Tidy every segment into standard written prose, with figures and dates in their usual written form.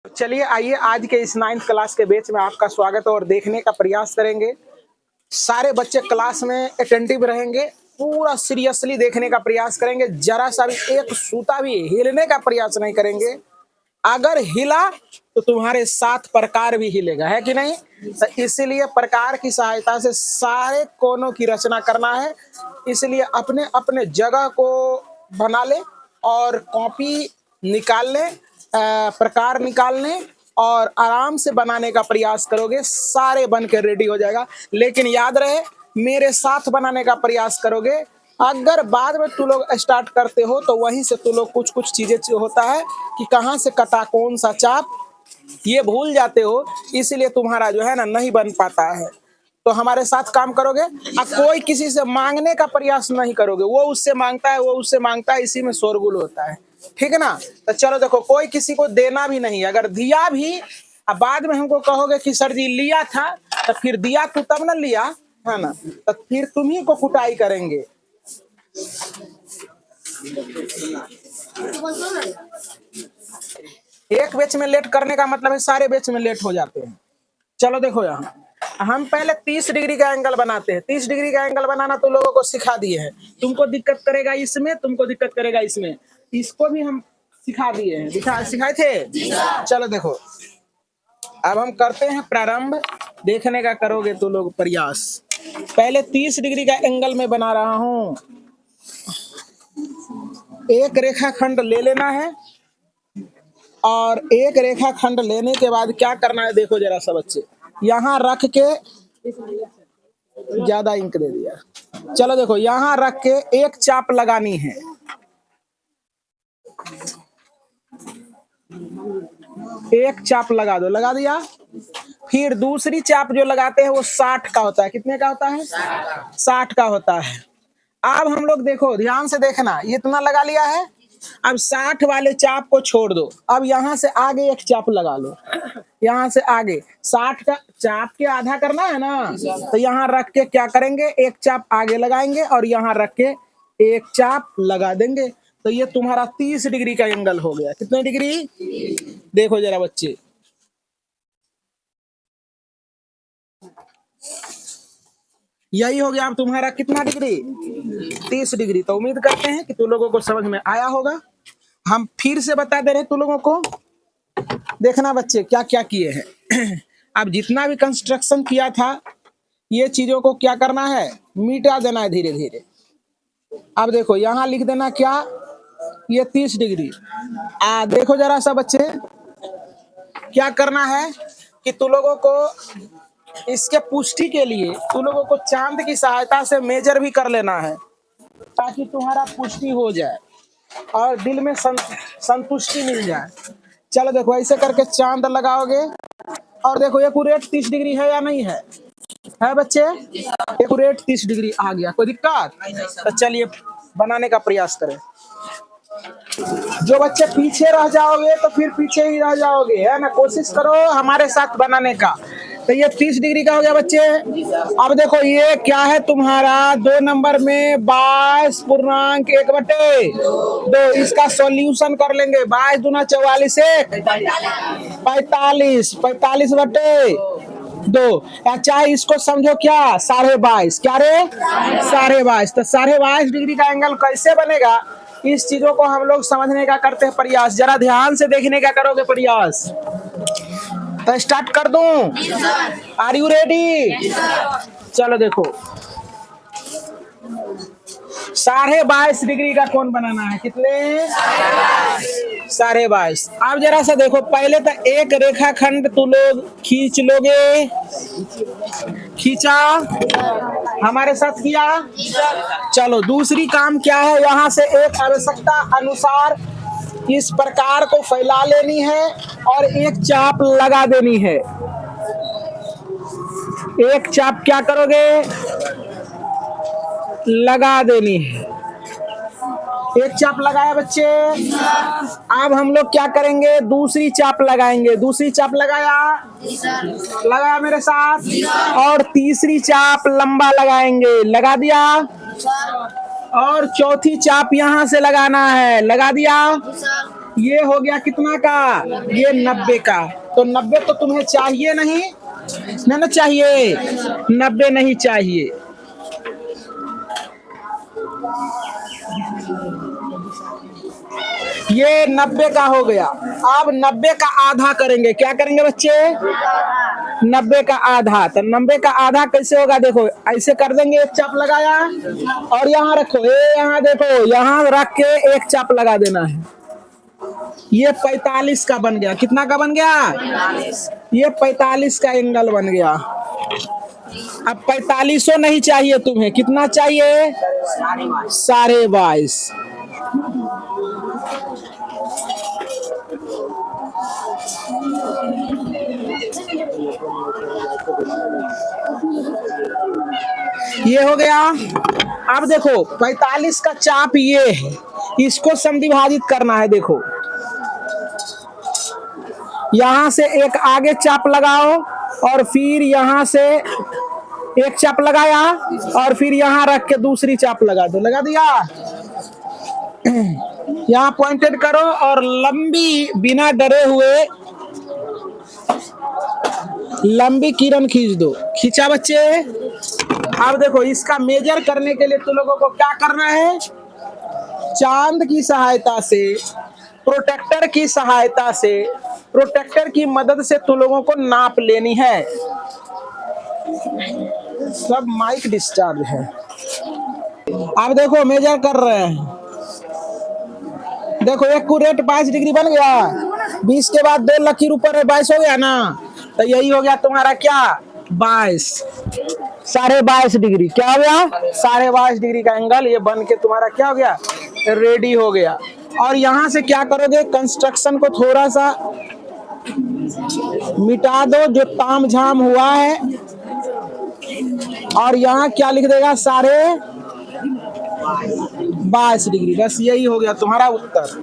चलिए आइए आज के इस 9th क्लास के बैच में आपका स्वागत है और देखने का प्रयास करेंगे। सारे बच्चे क्लास में अटेंटिव रहेंगे, पूरा सीरियसली देखने का प्रयास करेंगे, जरा सा भी एक सूता भी हिलने का प्रयास नहीं करेंगे। अगर हिला तो तुम्हारे साथ प्रकार भी हिलेगा, है कि नहीं? तो इसीलिए प्रकार की सहायता से सारे कोनों की रचना करना है। इसलिए अपने अपने जगह को बना ले और कॉपी निकाल ले, प्रकार निकालने और आराम से बनाने का प्रयास करोगे, सारे बन के रेडी हो जाएगा। लेकिन याद रहे, मेरे साथ बनाने का प्रयास करोगे। अगर बाद में तू लोग स्टार्ट करते हो तो वहीं से तू लोग कुछ कुछ चीजें होता है कि कहाँ से कटा कौन सा चाप, ये भूल जाते हो, इसलिए तुम्हारा जो है ना नहीं बन पाता है। तो हमारे साथ काम करोगे। अब कोई किसी से मांगने का प्रयास नहीं करोगे, वो उससे मांगता है, वो उससे मांगता है, इसी में शोरगुल होता है, ठीक है ना? तो चलो देखो, कोई किसी को देना भी नहीं, अगर दिया भी अब बाद में हमको कहोगे कि सर जी लिया था, तो फिर दिया तो तब ना लिया, है ना? तो फिर तुम्ही को कुटाई करेंगे। एक बैच में लेट करने का मतलब है सारे बैच में लेट हो जाते हैं। चलो देखो, यहाँ हम पहले 30 डिग्री का एंगल बनाते हैं। 30 डिग्री का एंगल बनाना तो लोगों को सिखा दिए हैं। तुमको दिक्कत करेगा इसमें, तुमको दिक्कत करेगा इसमें, इसको भी हम सिखा दिए हैं। सिखाए थे। चलो देखो, अब हम करते हैं प्रारंभ। देखने का करोगे तो लोग प्रयास। पहले 30 डिग्री का एंगल में बना रहा हूं। एक रेखाखंड ले लेना है और एक रेखाखंड लेने के बाद क्या करना है, देखो जरा सा बच्चे, यहाँ रख के, ज्यादा इंक दे दिया। चलो देखो, यहाँ रख के एक चाप लगानी है। एक चाप लगा दो, लगा दिया। फिर दूसरी चाप जो लगाते हैं वो 60 का होता है। कितने का होता है? 60 का होता है। अब हम लोग देखो, ध्यान से देखना, इतना लगा लिया है। अब 60 वाले चाप को छोड़ दो। अब यहाँ से आगे एक चाप लगा लो। यहाँ से आगे 60 का चाप के आधा करना है ना, तो यहाँ रख के क्या करेंगे, एक चाप आगे लगाएंगे और यहाँ रख के एक चाप लगा देंगे। तो ये तुम्हारा 30 डिग्री का एंगल हो गया। कितने डिग्री? देखो जरा बच्चे, यही हो गया अब तुम्हारा कितना डिग्री? 30 डिग्री। तो उम्मीद करते हैं कि तुम लोगों को समझ में आया होगा। हम फिर से बता दे रहे तुम लोगों को। देखना बच्चे क्या क्या किए हैं। अब जितना भी कंस्ट्रक्शन किया था, ये चीजों को क्या करना है, मिटा देना है धीरे धीरे। अब देखो, यहाँ लिख देना क्या, ये 30 डिग्री। देखो जरा सा बच्चे, क्या करना है कि तुम लोगों को इसके पुष्टि के लिए तुम लोगों को चांद की सहायता से मेजर भी कर लेना है, ताकि तुम्हारा पुष्टि हो जाए और दिल में संतुष्टि मिल जाए। चलो देखो, ऐसे करके चांद लगाओगे और देखो एक्यूरेट 30 डिग्री है या नहीं है? है बच्चे? एक्यूरेट 30 डिग्री आ गया। कोई दिक्कत? तो चलिए बनाने का प्रयास करें। जो बच्चे पीछे रह जाओगे तो फिर पीछे ही रह जाओगे, है ना? कोशिश करो हमारे साथ बनाने का। तो ये 30 डिग्री का हो गया बच्चे। अब देखो, ये क्या है तुम्हारा 2 नंबर में 22.1/2। इसका सॉल्यूशन कर लेंगे। 22 दूना 44 से 45/2। चाहे इसको समझो क्या, 22.5। क्या रे? 22.5। तो 22.5 डिग्री का एंगल कैसे बनेगा, इस चीजों को हम लोग समझने का करते हैं प्रयास। जरा ध्यान से देखने का करोगे प्रयास। तो स्टार्ट कर दूं? Are you ready? चलो देखो, 22.5 डिग्री का कौन बनाना है? कितने? 22.5। अब जरा सा देखो, पहले तो एक रेखाखंड तू लोग खींच लोगे। खींचा? हमारे साथ किया? चलो दूसरी काम क्या है, यहाँ से एक आवश्यकता अनुसार इस प्रकार को फैला लेनी है और एक चाप लगा देनी है। एक चाप क्या करोगे, लगा देनी है। एक चाप लगाया बच्चे। अब हम लोग क्या करेंगे, दूसरी चाप लगाएंगे। दूसरी चाप लगाया मेरे साथ, और तीसरी चाप लंबा लगाएंगे। लगा दिया। और चौथी चाप यहां से लगाना है। लगा दिया। ये हो गया कितना का? ये 90 का। तो 90 तो तुम्हें चाहिए नहीं, ना ना चाहिए, 90 नहीं चाहिए। ये 90 का हो गया। अब 90 का आधा करेंगे, क्या करेंगे बच्चे? 90 का आधा। तो 90 का आधा कैसे होगा? देखो ऐसे कर देंगे, एक चाप लगाया और यहाँ रखो, ये यहाँ देखो, यहाँ रख के एक चाप लगा देना है। ये 45 का बन गया। कितना का बन गया? ये 45 का एंगल बन गया। अब 45 नहीं चाहिए तुम्हें, कितना चाहिए? 22.5। ये हो गया। अब देखो 45 का चाप ये है, इसको समद्विभाजित करना है। देखो यहां से एक आगे चाप लगाओ और फिर यहां से एक चाप लगाया और फिर यहां रख के दूसरी चाप लगा दो। लगा दिया? यहां पॉइंटेड करो और लंबी बिना डरे हुए लंबी किरण खींच दो। खींचा बच्चे? अब देखो इसका मेजर करने के लिए तुम लोगों को क्या करना है? चांद की सहायता से, प्रोटेक्टर की सहायता से, प्रोटेक्टर की मदद से तुम लोगों को नाप लेनी है। सब माइक डिस्चार्ज है। अब देखो मेजर कर रहे हैं। देखो एक्यूरेट 22 डिग्री बन गया। 20 के बाद 2 लकीर ऊपर है, 22 हो गया ना। तो यही हो गया तुम्हारा क्या? 22, 22.5 डिग्री। क्या हो गया? 22.5 डिग्री का एंगल ये बन के तुम्हारा क्या हो गया? रेडी हो गया। और यहां से क्या करोगे? कंस्ट्रक्शन को थोड़ा सा मिटा दो जो ताम झाम हुआ है, और यहाँ क्या लिख देगा? 22.5 डिग्री। बस यही हो गया तुम्हारा उत्तर।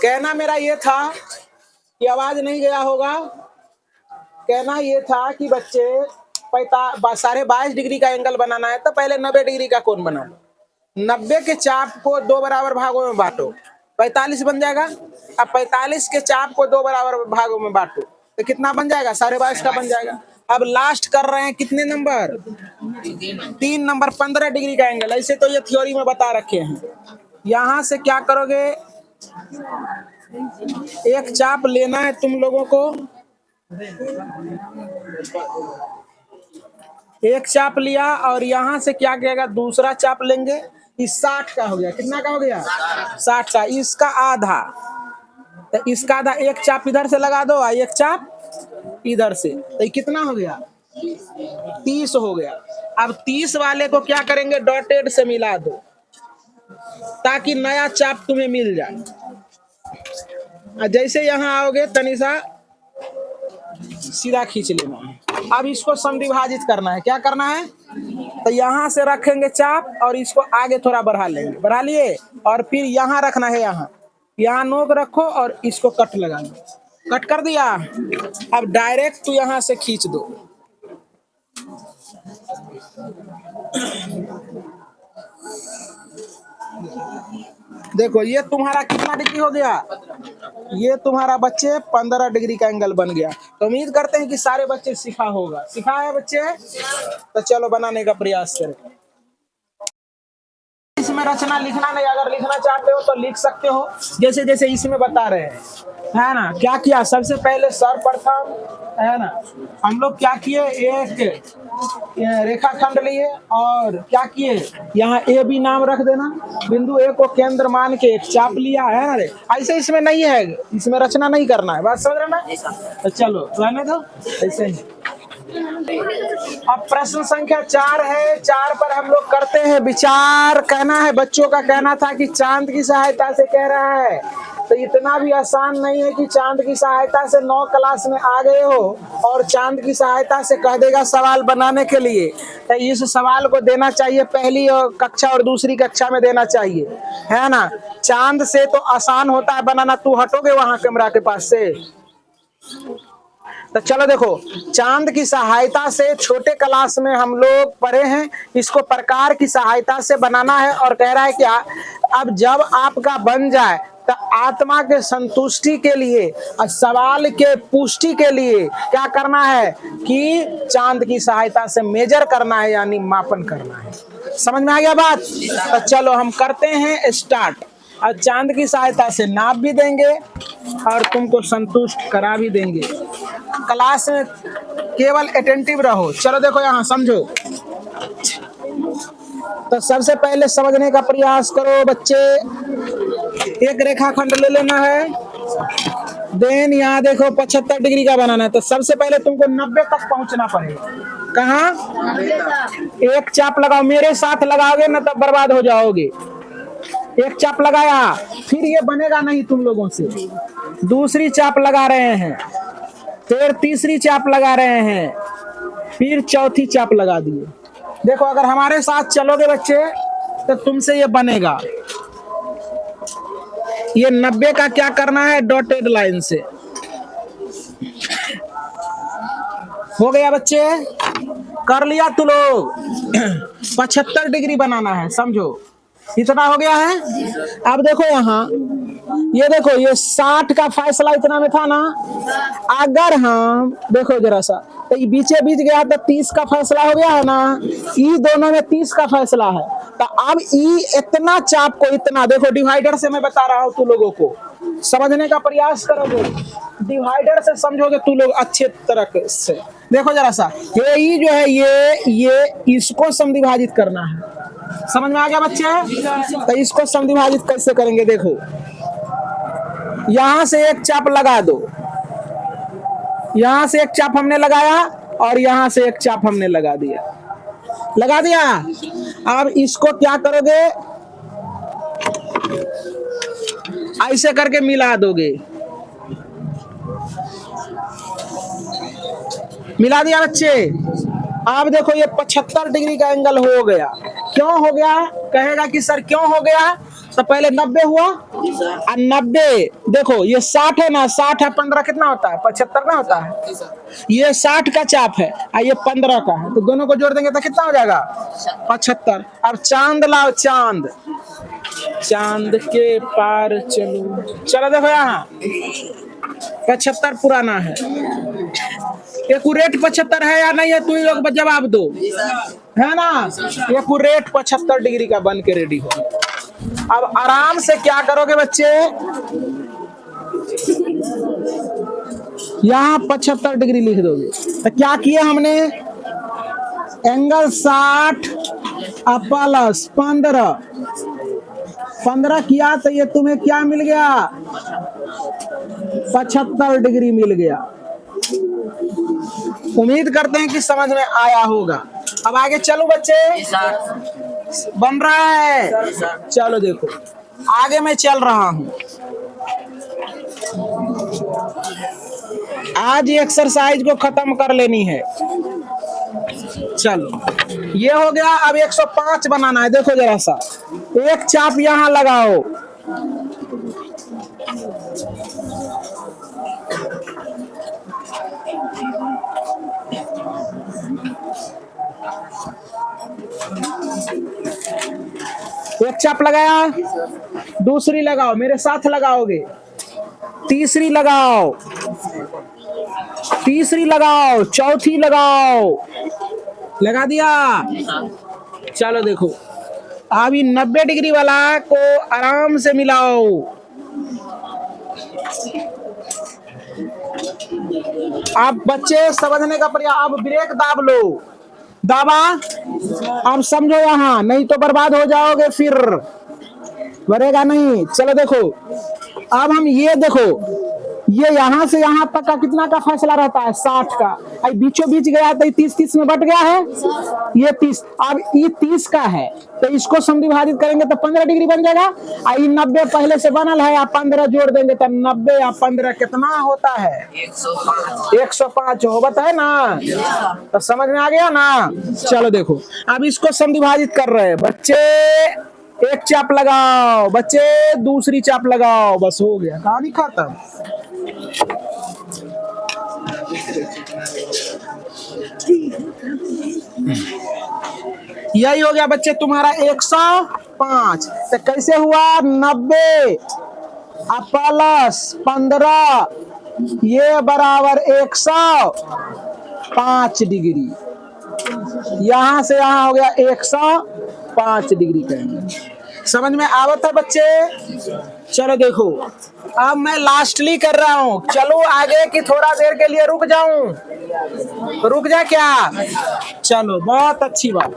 कहना मेरा ये था कि आवाज नहीं गया होगा। कहना ये था कि बच्चे 22.5 डिग्री का एंगल बनाना है तो पहले 90 डिग्री का कोण बना लो। 90 के चाप को 2 बराबर भागों में बांटो, 45 बन जाएगा। अब 45 के चाप को 2 बराबर भागों में बांटो तो कितना बन जाएगा? 22.5 का बन जाएगा। अब लास्ट कर रहे हैं कितने नंबर? 3 नंबर, 15 डिग्री का एंगल। ऐसे तो ये थ्योरी में बता रखे हैं। यहां से क्या करोगे? एक चाप लेना है तुम लोगों को, एक चाप लिया और यहां से क्या किएगा? दूसरा चाप लेंगे। इस 60 का हो गया। कितना का हो गया? 60 का। इसका आधा, तो इसका आधा एक चाप इधर से लगा दो और एक चाप इधर से, तो ये कितना हो गया? 30 हो गया। अब 30 वाले को क्या करेंगे? डॉटेड से मिला दो ताकि नया चाप तुम्हें मिल जाए। जैसे यहाँ आओगे तनिषा सीधा खींच लेना है। अब इसको समद्विभाजित करना है। क्या करना है? तो यहाँ से रखेंगे चाप और इसको आगे थोड़ा बढ़ा लेंगे। बढ़ा लिए और फिर यहाँ रखना है। यहाँ नोक रखो और इसको कट लगा दो। कट कर दिया। अब डायरेक्ट तो यहाँ से खींच दो। देखो ये तुम्हारा कितना डिग्री हो गया, ये तुम्हारा बच्चे 15 डिग्री का एंगल बन गया। तो उम्मीद करते हैं कि सारे बच्चे सीखा होगा। सीखा है बच्चे? तो चलो बनाने का प्रयास करें। इसमें रचना लिखना नहीं, अगर लिखना चाहते हो तो लिख सकते हो, जैसे जैसे इसमें बता रहे हैं, है ना। क्या किया, सबसे पहले सर्वप्रथम, है ना, हम लोग क्या किए, एक रेखाखंड लिए और क्या किए, यहाँ ए बी नाम रख देना, बिंदु ए को केंद्र मान के एक चाप लिया, है ना रे। ऐसे इसमें नहीं है, इसमें रचना नहीं करना है, बात समझ रहे ना। तो चलो रहने दो ऐसे ही। अब प्रश्न संख्या 4 है, 4 पर हम लोग करते हैं विचार। कहना है, बच्चों का कहना था कि चांद की सहायता से कह रहा है, तो इतना भी आसान नहीं है कि चांद की सहायता से 9 क्लास में आ गए हो और चांद की सहायता से कह देगा सवाल बनाने के लिए। तो इस सवाल को देना चाहिए पहली कक्षा और दूसरी कक्षा में देना चाहिए, है ना। चांद से तो आसान होता है बनाना, तू हटोगे वहां कैमरा के पास से। तो चलो देखो, चांद की सहायता से छोटे क्लास में हम लोग पढ़े हैं, इसको प्रकार की सहायता से बनाना है। और कह रहा है क्या, अब जब आपका बन जाए तो आत्मा के संतुष्टि के लिए और सवाल के पुष्टि के लिए क्या करना है कि चांद की सहायता से मेजर करना है, यानी मापन करना है। समझ में आ गया बात? तो चलो हम करते हैं स्टार्ट। और चांद की सहायता से नाप भी देंगे और तुमको संतुष्ट करा भी देंगे। क्लास में केवल अटेंटिव रहो। चलो देखो यहाँ समझो। तो सबसे पहले समझने का प्रयास करो बच्चे। एक रेखाखंड ले लेना है, देन यहाँ देखो 75 डिग्री का बनाना है। तो सबसे पहले तुमको 90 तक पहुंचना पड़ेगा। कहाँ? एक चाप लगाओ, मेरे साथ लगाओगे ना तब बर्बाद हो जाओगे। एक चाप लगाया, फिर ये बनेगा नहीं तुम लोगों से। दूसरी चाप लगा रहे हैं, फिर तीसरी चाप लगा रहे हैं, फिर चौथी चाप लगा दिए। देखो अगर हमारे साथ चलोगे बच्चे तो तुमसे ये बनेगा। ये 90 का क्या करना है, डॉटेड लाइन से। हो गया बच्चे, कर लिया तू लोग। 75 डिग्री बनाना है, समझो इतना हो गया है। अब देखो यहाँ, ये देखो ये 60 का फैसला इतना में था ना। अगर हम देखो जरा सा, तो ये बीचे बीच गया तो 30 का फैसला हो गया है ना। ई दोनों में 30 का फैसला है। तो अब ई इतना चाप को इतना देखो, डिवाइडर से मैं बता रहा हूँ तू लोगों को, समझने का प्रयास करोगे, डिवाइडर से समझोगे तू लोग अच्छे तरह से। देखो जरा सा, ये ई जो है ये इसको समविभाजित करना है। समझ में आ गया बच्चे? तो इसको समविभाजित कैसे करेंगे, देखो यहां से एक चाप लगा दो, यहां से एक चाप हमने लगाया और यहां से एक चाप हमने लगा दिया, लगा दिया। अब इसको क्या करोगे, ऐसे करके मिला दोगे। मिला दिया बच्चे। अब देखो ये 75 डिग्री का एंगल हो गया। क्यों हो गया, कहेगा कि सर क्यों हो गया। तो पहले 90 हुआ और 90 देखो ये 60 है ना, 60 है 15 कितना होता है, 75 ना होता है। ये 60 का चाप है और ये 15 का है, तो दोनों को जोड़ देंगे तो कितना हो जाएगा, 75। अब चांद लाओ, चांद, चांद के पार चलो। चलो देखो यहाँ 75 पुराना है, एक्यूरेट 75 है या नहीं है, तुम लोग जवाब दो, है ना। एक्यूरेट 75 डिग्री का बन के रेडी हो। अब आराम से क्या करोगे बच्चे, यहाँ 75 डिग्री लिख दोगे। तो क्या किया हमने, एंगल 60 प्लस 15 किया, तो ये तुम्हें क्या मिल गया, 75 डिग्री मिल गया। उम्मीद करते हैं कि समझ में आया होगा। अब आगे चलो बच्चे, बन रहा है। चलो देखो आगे मैं चल रहा हूं। आज ये एक्सरसाइज को खत्म कर लेनी है। चलो ये हो गया। अब 105 बनाना है। देखो जरा सा, एक चाप यहां लगाओ, एक चाप लगाया, दूसरी लगाओ, मेरे साथ लगाओगे, तीसरी लगाओ, तीसरी लगाओ, चौथी लगाओ, लगा दिया। चलो देखो, अभी 90 डिग्री वाला को आराम से मिलाओ। आप बच्चे समझने का प्रयास, अब ब्रेक दाब लो, दाबा, अब समझो यहाँ, नहीं तो बर्बाद हो जाओगे, फिर बढ़ेगा नहीं। चलो देखो, अब हम ये देखो, ये यहाँ से यहाँ तक का कितना का फैसला रहता है, 60 का। अब बीचों बीच गया तो 30-30 में बट गया है, ये 30, अब ये 30 का है तो इसको समविभाजित करेंगे तो 15 डिग्री बन जाएगा। और ये 90 पहले से बनल है, आप 15 जोड़ देंगे तो 90 या 15 कितना होता है, 105 होता है ना। तो समझ में आ गया ना। चलो देखो, अब इसको समविभाजित कर रहे हैं बच्चे, एक चाप लगाओ बच्चे, दूसरी चाप लगाओ, बस हो गया, कहानी खत्म। यही हो गया बच्चे तुम्हारा 105। तो कैसे हुआ, 90 प्लस 15 ये बराबर 105 डिग्री। यहां से यहां हो गया 105 डिग्री कहेंगे। समझ में आवत है बच्चे। चलो देखो, अब मैं लास्टली कर रहा हूं, चलो आगे की थोड़ा देर के लिए रुक जाऊं, रुक जा क्या, चलो बहुत अच्छी बात।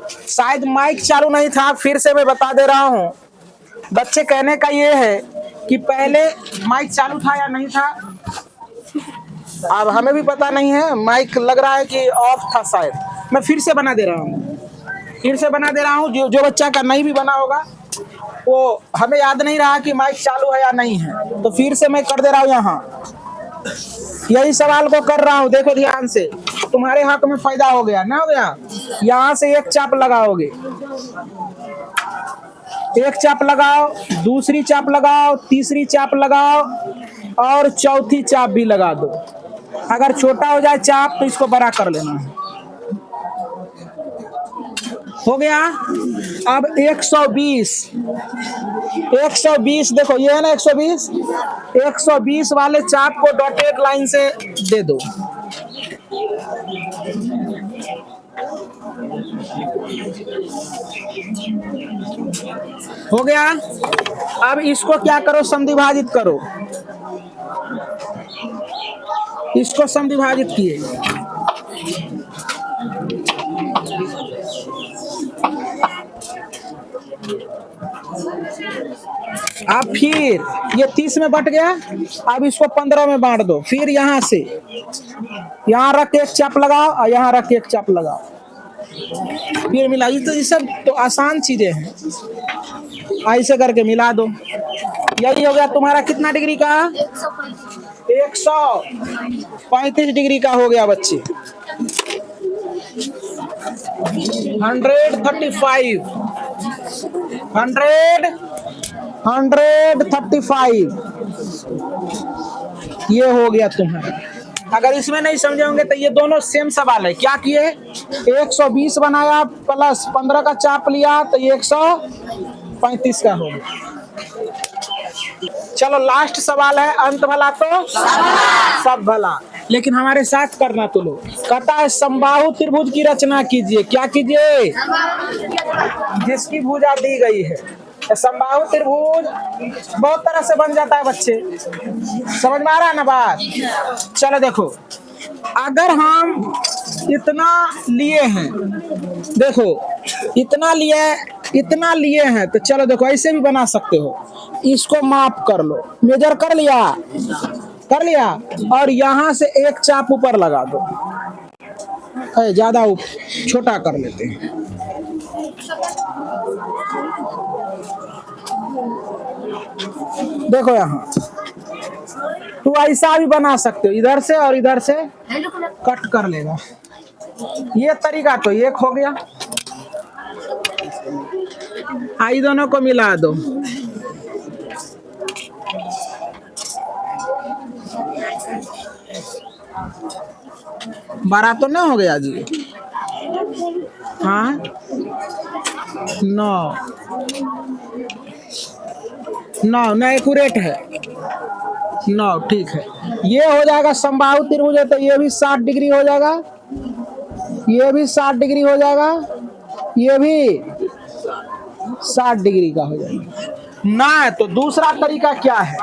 शायद माइक चालू नहीं था, फिर से मैं बता दे रहा हूँ। बच्चे कहने का ये है कि पहले माइक चालू था या नहीं था, अब हमें भी पता नहीं है। माइक लग रहा है कि ऑफ था शायद। मैं फिर से बना दे रहा हूँ, फिर से बना दे रहा हूँ। जो बच्चा का नहीं भी बना होगा, वो हमें याद नहीं रहा कि माइक चालू है या नहीं है, तो फिर से मैं कर दे रहा हूँ। यहाँ यही सवाल को कर रहा हूँ, देखो ध्यान से। तुम्हारे हक में फायदा हो गया ना, हो गया। यहाँ से एक चाप लगाओगे, एक चाप लगाओ, दूसरी चाप लगाओ, तीसरी चाप लगाओ और चौथी चाप भी लगा दो। अगर छोटा हो जाए चाप तो इसको बड़ा कर लेना है। हो गया। अब 120 देखो, ये है ना 120। 120 वाले चाप को डॉटेड लाइन से दे दो। हो गया। अब इसको क्या करो, समद्विभाजित करो। इसको समद्विभाजित किए। अब फिर ये 30 में बट गया, अब इसको 15 में बांट दो। फिर यहाँ से यहाँ रख के एक चाप लगाओ और यहाँ रख के एक चाप लगाओ, फिर मिला। ये सब तो आसान चीजें हैं, ऐसे करके मिला दो। यही हो गया तुम्हारा कितना डिग्री का, 135 डिग्री का हो गया बच्चे। 135 ये हो गया तुम्हारा। अगर इसमें नहीं समझे होंगे तो ये दोनों सेम सवाल है। क्या किए, 120 बनाया प्लस 15 का चाप लिया तो 135 का हो गया। चलो लास्ट सवाल है, अंत भला तो सब भला। लेकिन हमारे साथ करना तो लो। कहता है समबाहु त्रिभुज की रचना कीजिए। क्या कीजिए, जिसकी भुजा दी गई है। समबाहु त्रिभुज बहुत तरह से बन जाता है बच्चे, समझ में आ रहा है ना बात। चलो देखो, अगर हम इतना लिए हैं, देखो इतना लिए हैं, तो चलो देखो ऐसे भी बना सकते हो। इसको माप कर लो, मेजर कर लिया, और यहाँ से एक चाप ऊपर लगा दो। ज्यादा छोटा कर लेते हैं। देखो यहाँ तो ऐसा भी बना सकते हो, इधर से और इधर से कट कर लेगा। ये तरीका तो एक हो गया। आई दोनों को मिला दो। बड़ा तो नहीं हो गया जी, हाँ 9 एक्यूरेट है, 9 ठीक है। ये हो जाएगा समबाहु त्रिभुज है तो ये भी 60 डिग्री हो जाएगा, ये भी 60 डिग्री हो जाएगा, ये भी 60 डिग्री का हो जाएगा ना। तो दूसरा तरीका क्या है,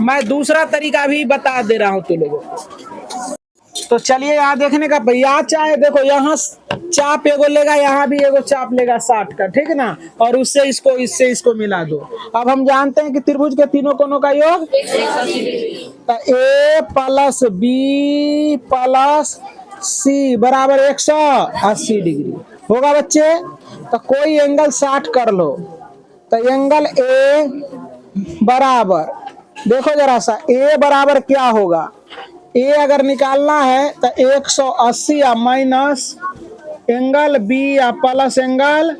मैं दूसरा तरीका भी बता दे रहा हूं तुम लोगों को। तो चलिए यहाँ देखने का भैया, चाहे देखो यहाँ चाप एगो लेगा, यहाँ भी एगो चाप लेगा 60 का, ठीक है ना। और उससे इसको मिला दो। अब हम जानते हैं कि त्रिभुज के तीनों कोनों का योग तो A plus B plus C बराबर 180 डिग्री होगा बच्चे। तो कोई एंगल 60 कर लो, तो एंगल A बराबर, देखो जरा सा A बराबर क्या होगा। A अगर निकालना है तो 180 या माइनस एंगल B या प्लस एंगल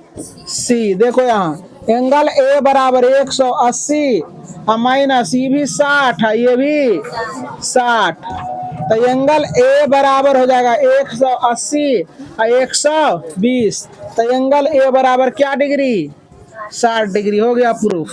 C। देखो यहाँ एंगल A बराबर 180 और माइनस ये भी 60 है, ये भी 60। तो एंगल A बराबर हो जाएगा 180 और 120। तो एंगल A बराबर क्या डिग्री, 60 डिग्री हो गया प्रूफ।